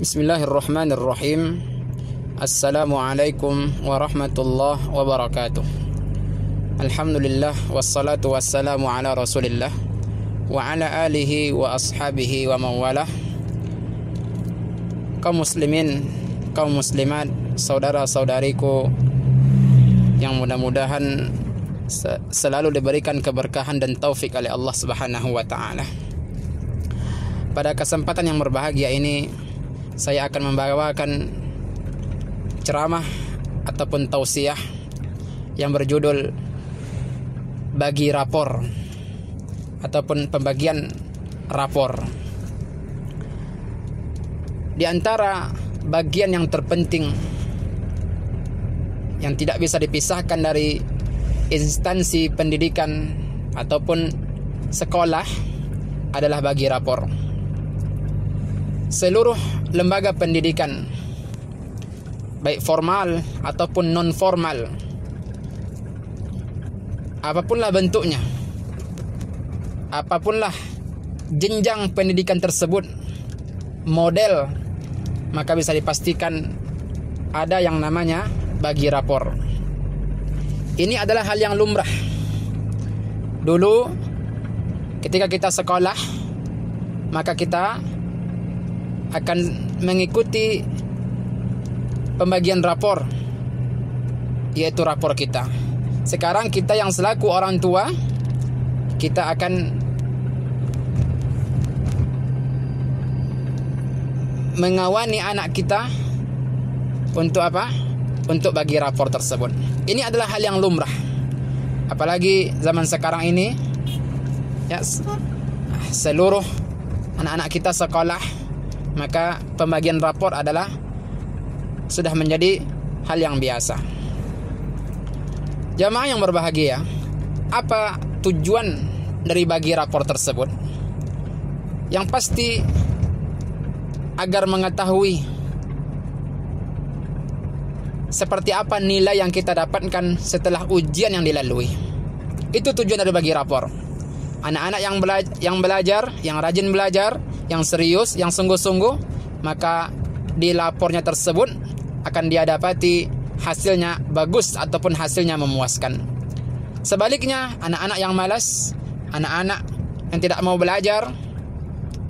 Bismillahirrahmanirrahim. Assalamualaikum warahmatullahi wabarakatuh. Alhamdulillah wassalatu wassalamu ala Rasulillah wa ala alihi wa ashabihi wa mawalah. Kaum muslimin, kaum muslimat, saudara-saudariku yang mudah-mudahan selalu diberikan keberkahan dan taufik oleh Allah Subhanahu wa taala. Pada kesempatan yang berbahagia ini, saya akan membawakan ceramah ataupun tausiah yang berjudul bagi rapor ataupun pembagian rapor. Di antara bagian yang terpenting yang tidak bisa dipisahkan dari instansi pendidikan ataupun sekolah adalah bagi rapor. Seluruh lembaga pendidikan, baik formal ataupun non formal, apapunlah bentuknya, apapunlah jenjang pendidikan tersebut, model, maka bisa dipastikan ada yang namanya bagi rapor. Ini adalah hal yang lumrah. Dulu ketika kita sekolah, maka kita akan mengikuti pembagian rapor, yaitu rapor kita. Sekarang kita yang selaku orang tua, kita akan mengawani anak kita untuk apa? Untuk bagi rapor tersebut. Ini adalah hal yang lumrah. Apalagi zaman sekarang ini, ya, seluruh anak-anak kita sekolah, maka pembagian rapor adalah sudah menjadi hal yang biasa. Jamaah yang berbahagia, apa tujuan dari bagi rapor tersebut? Yang pasti agar mengetahui seperti apa nilai yang kita dapatkan setelah ujian yang dilalui. Itu tujuan dari bagi rapor. Anak-anak yang belajar, yang rajin belajar, yang serius, yang sungguh-sungguh, maka di lapornya tersebut akan dia dapati hasilnya bagus ataupun hasilnya memuaskan. Sebaliknya, anak-anak yang malas, anak-anak yang tidak mau belajar,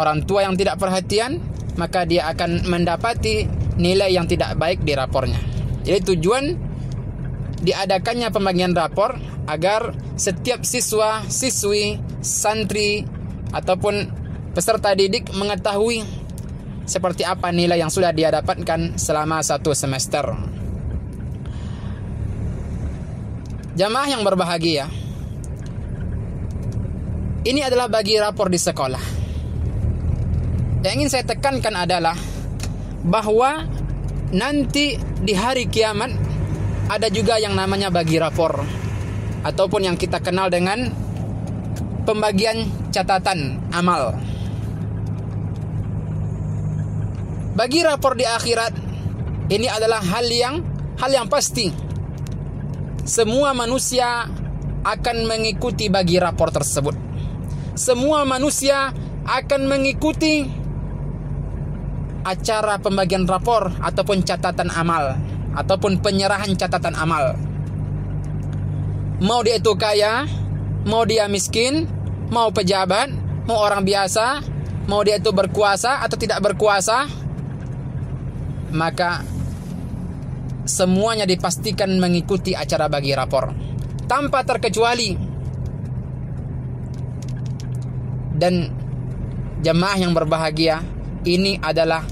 orang tua yang tidak perhatian, maka dia akan mendapati nilai yang tidak baik di rapornya. Jadi tujuan diadakannya pembagian rapor agar setiap siswa, siswi, santri ataupun peserta didik mengetahui seperti apa nilai yang sudah dia dapatkan selama satu semester. Jamaah yang berbahagia, ini adalah bagi rapor di sekolah. Yang ingin saya tekankan adalah bahwa nanti di hari kiamat ada juga yang namanya bagi rapor, ataupun yang kita kenal dengan pembagian catatan amal. Bagi rapor di akhirat ini adalah hal yang pasti. Semua manusia akan mengikuti bagi rapor tersebut. Semua manusia akan mengikuti acara pembagian rapor ataupun catatan amal ataupun penyerahan catatan amal. Mau dia itu kaya, mau dia miskin, mau pejabat, mau orang biasa, mau dia itu berkuasa atau tidak berkuasa, maka semuanya dipastikan mengikuti acara bagi rapor tanpa terkecuali. Dan jemaah yang berbahagia, ini adalah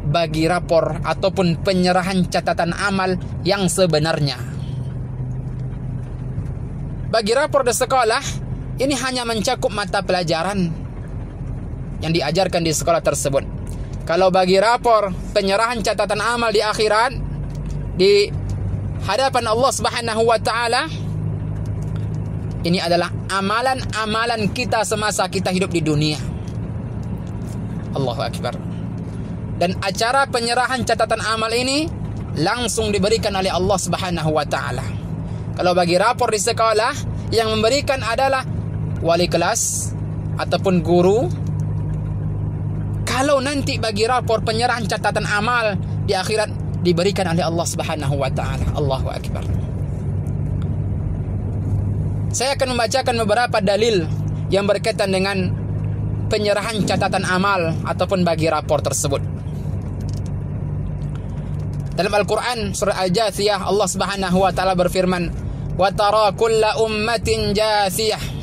bagi rapor ataupun penyerahan catatan amal yang sebenarnya. Bagi rapor di sekolah ini hanya mencakup mata pelajaran yang diajarkan di sekolah tersebut. Kalau bagi rapor penyerahan catatan amal di akhirat, di hadapan Allah Subhanahu wa taala, ini adalah amalan-amalan kita semasa kita hidup di dunia. Allahu Akbar. Dan acara penyerahan catatan amal ini langsung diberikan oleh Allah Subhanahu wa taala. Kalau bagi rapor di sekolah, yang memberikan adalah wali kelas ataupun guru. kalau nanti bagi rapor penyerahan catatan amal di akhirat diberikan oleh Allah Subhanahu wa taala. Allahu akbar. Saya akan membacakan beberapa dalil yang berkaitan dengan penyerahan catatan amal ataupun bagi rapor tersebut. Dalam Al-Quran surah Al-Jathiyah, Allah Subhanahu wa taala berfirman, "Wa tara kulla ummatin jathiyah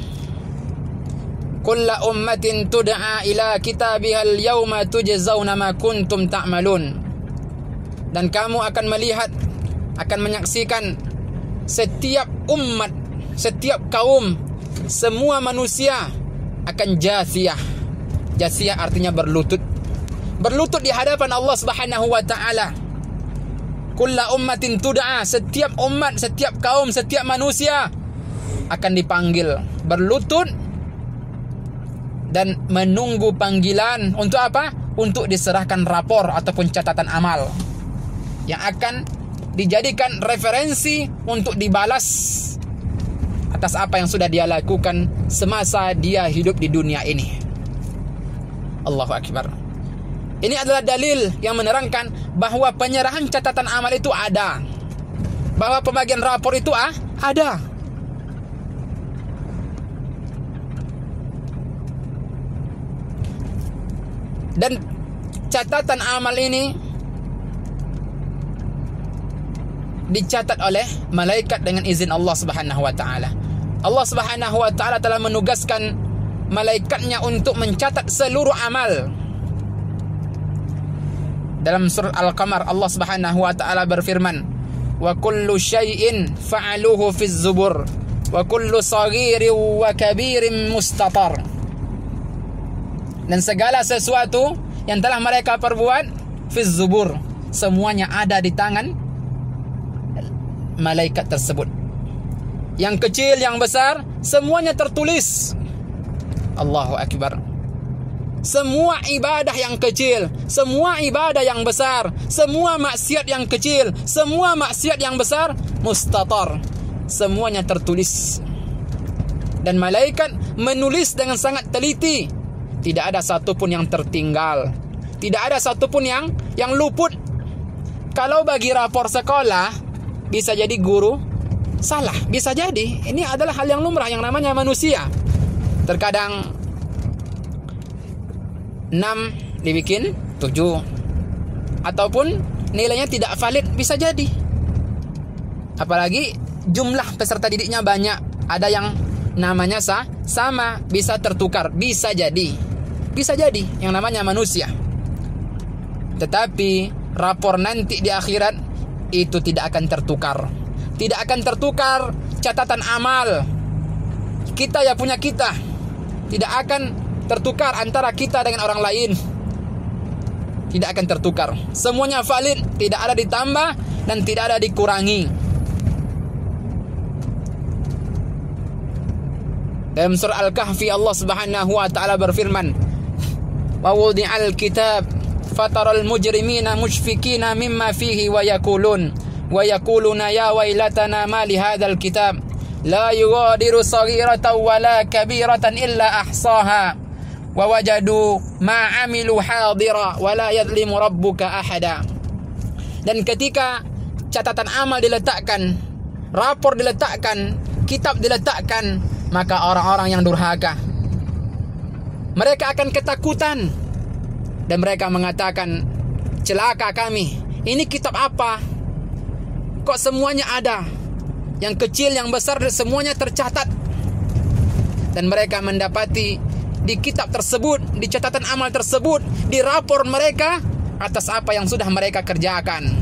kulla ummatin tud'a ila kitabiha al-yawma tujzauna ma kuntum ta'malun." Dan kamu akan melihat, akan menyaksikan setiap umat, setiap kaum, semua manusia akan jathiyah. Jathiyah artinya berlutut. Berlutut di hadapan Allah Subhanahu wa taala. Kulla ummatin tud'a, setiap umat, setiap kaum, setiap manusia akan dipanggil berlutut dan menunggu panggilan untuk apa? Untuk diserahkan rapor ataupun catatan amal yang akan dijadikan referensi untuk dibalas atas apa yang sudah dia lakukan semasa dia hidup di dunia ini. Allahu akbar. Ini adalah dalil yang menerangkan bahwa penyerahan catatan amal itu ada, bahwa pembagian rapor itu ada. Dan catatan amal ini dicatat oleh malaikat dengan izin Allah Subhanahu wa taala. Allah Subhanahu wa taala telah menugaskan malaikatnya untuk mencatat seluruh amal. Dalam surah Al-Qamar, Allah Subhanahu wa taala berfirman, "Wa kullu syai'in fa'aluhu fiz zubur wa kullu saghirin wa kabirin mustatar." Dan segala sesuatu yang telah mereka perbuat fiz zubur, semuanya ada di tangan malaikat tersebut. Yang kecil, yang besar, semuanya tertulis. Allahu akbar. Semua ibadah yang kecil, semua ibadah yang besar, semua maksiat yang kecil, semua maksiat yang besar, mustatar, semuanya tertulis. Dan malaikat menulis dengan sangat teliti. Tidak ada satupun yang tertinggal, tidak ada satupun yang luput. Kalau bagi rapor sekolah, bisa jadi guru salah, bisa jadi. Ini adalah hal yang lumrah, yang namanya manusia. Terkadang 6 dibikin 7, ataupun nilainya tidak valid, bisa jadi. Apalagi jumlah peserta didiknya banyak, ada yang namanya sama, bisa tertukar, bisa jadi. Bisa jadi, yang namanya manusia. Tetapi rapor nanti di akhirat itu tidak akan tertukar. Tidak akan tertukar catatan amal. Kita ya punya kita. Tidak akan tertukar antara kita dengan orang lain. Tidak akan tertukar. Semuanya valid, tidak ada ditambah dan tidak ada dikurangi. Dalam surah Al-Kahfi, Allah Subhanahu wa taala berfirman, "Wa wudi'al kitab fataral mujrimina mushfikina mimma fihi wa yaquluna ya wailatana ma li hadzal kitab la yughadiru saghiratan wala kabiratan illa ahsaha wa wajadu ma 'amilu hadira wa la yadhlimu rabbuka ahada." Dan ketika catatan amal diletakkan, rapor diletakkan, kitab diletakkan, maka orang-orang yang durhaka, mereka akan ketakutan dan mereka mengatakan, "Celaka kami, ini kitab apa? Kok semuanya ada? Yang kecil, yang besar, semuanya tercatat." Dan mereka mendapati di kitab tersebut, di catatan amal tersebut, di rapor mereka atas apa yang sudah mereka kerjakan.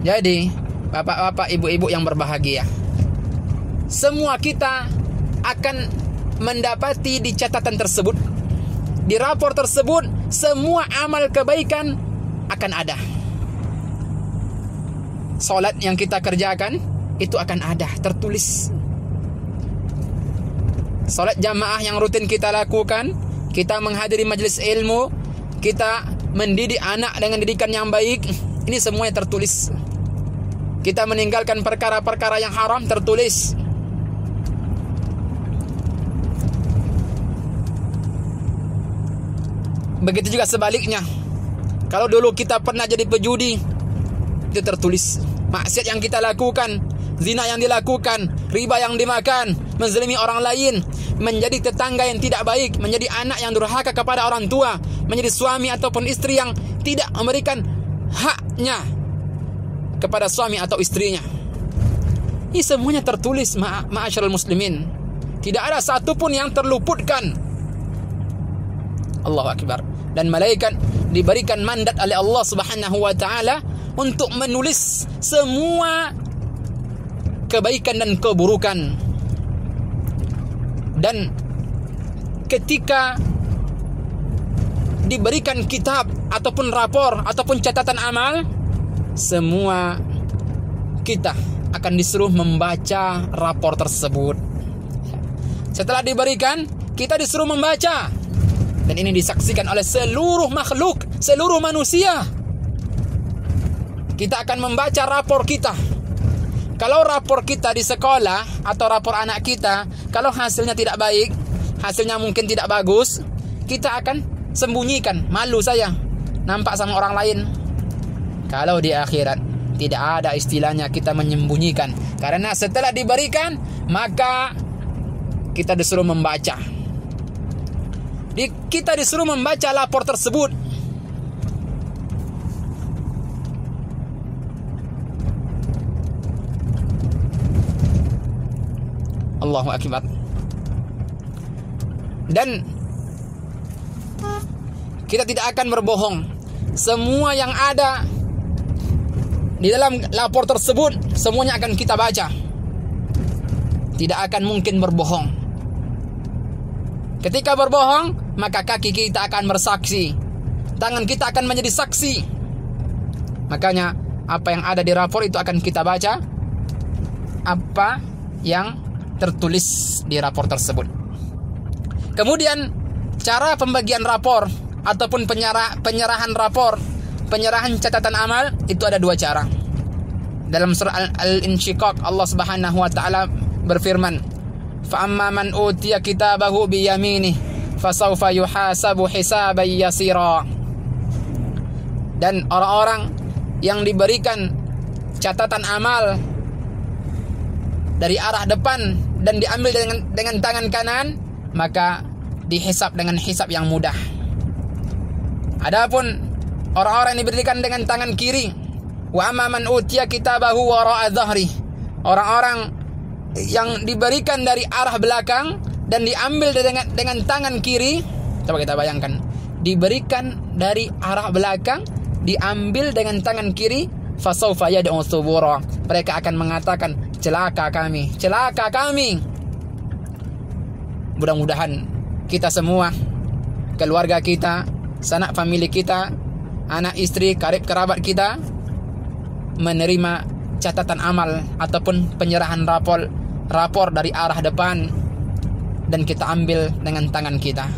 Jadi, bapak-bapak, ibu-ibu yang berbahagia, semua kita akan mendapati di catatan tersebut, di rapor tersebut, semua amal kebaikan akan ada. Salat yang kita kerjakan itu akan ada, tertulis. Salat jamaah yang rutin kita lakukan, kita menghadiri majelis ilmu, kita mendidik anak dengan didikan yang baik, ini semuanya tertulis. Kita meninggalkan perkara-perkara yang haram, tertulis. Begitu juga sebaliknya. Kalau dulu kita pernah jadi pejudi, itu tertulis. Maksiat yang kita lakukan, zina yang dilakukan, riba yang dimakan, menzalimi orang lain, menjadi tetangga yang tidak baik, menjadi anak yang durhaka kepada orang tua, menjadi suami ataupun istri yang tidak memberikan haknya kepada suami atau istrinya. Ini semuanya tertulis, ma'asyarul muslimin. Tidak ada satupun yang terluputkan. Allahu Akbar. Dan malaikat diberikan mandat oleh Allah Subhanahu wa taala untuk menulis semua kebaikan dan keburukan. Dan ketika diberikan kitab ataupun rapor ataupun catatan amal, semua kita akan disuruh membaca rapor tersebut. Setelah diberikan, kita disuruh membaca. Dan ini disaksikan oleh seluruh makhluk, seluruh manusia. Kita akan membaca rapor kita. Kalau rapor kita di sekolah atau rapor anak kita, kalau hasilnya tidak baik, hasilnya mungkin tidak bagus, kita akan sembunyikan. Malu saya nampak sama orang lain. Kalau di akhirat, tidak ada istilahnya kita menyembunyikan. Karena setelah diberikan, maka kita disuruh membaca. Kita disuruh membaca lapor tersebut. Allahu Akbar. Dan kita tidak akan berbohong. Semua yang ada di dalam lapor tersebut, semuanya akan kita baca. Tidak akan mungkin berbohong. Ketika berbohong, maka kaki kita akan bersaksi, tangan kita akan menjadi saksi. Makanya apa yang ada di rapor itu akan kita baca, apa yang tertulis di rapor tersebut. Kemudian cara pembagian rapor ataupun penyerahan rapor, penyerahan catatan amal itu ada dua cara. Dalam surah Al-Insyiqaq Allah Subhanahu wa taala berfirman, فَأَمَّا مَنْ أُوتِيَ كِتَابَهُ بِيَمِينِهِ فَسَوْفَ يُحَاسَبُ حِسَابًا يَسِيرًا. Dan orang-orang yang diberikan catatan amal dari arah depan dan diambil dengan tangan kanan, maka dihisab dengan hisab yang mudah. Adapun orang-orang yang diberikan dengan tangan kiri, wa amma man utiya kitabahu wara'a dhahri, orang-orang yang diberikan dari arah belakang dan diambil dengan tangan kiri. Coba kita bayangkan, diberikan dari arah belakang, diambil dengan tangan kiri, fasawfa yad'u thubura, mereka akan mengatakan, celaka kami, celaka kami. Mudah-mudahan kita semua, keluarga kita, sanak famili kita, anak istri, karib kerabat kita menerima catatan amal ataupun penyerahan rapor dari arah depan dan kita ambil dengan tangan kita,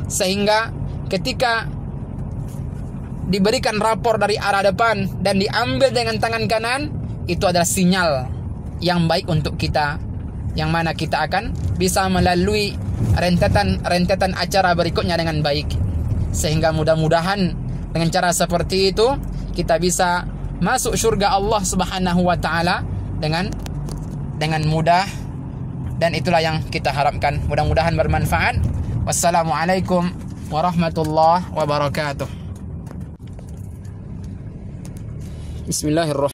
sehingga ketika diberikan rapor dari arah depan dan diambil dengan tangan kanan, itu adalah sinyal yang baik untuk kita, yang mana kita akan bisa melalui rentetan acara berikutnya dengan baik. Sehingga mudah-mudahan dengan cara seperti itu kita bisa masuk surga Allah Subhanahu wa taala dengan mudah, dan itulah yang kita harapkan. Mudah-mudahan bermanfaat. Wassalamualaikum warahmatullahi wabarakatuh. Bismillahirrahmanirrahim.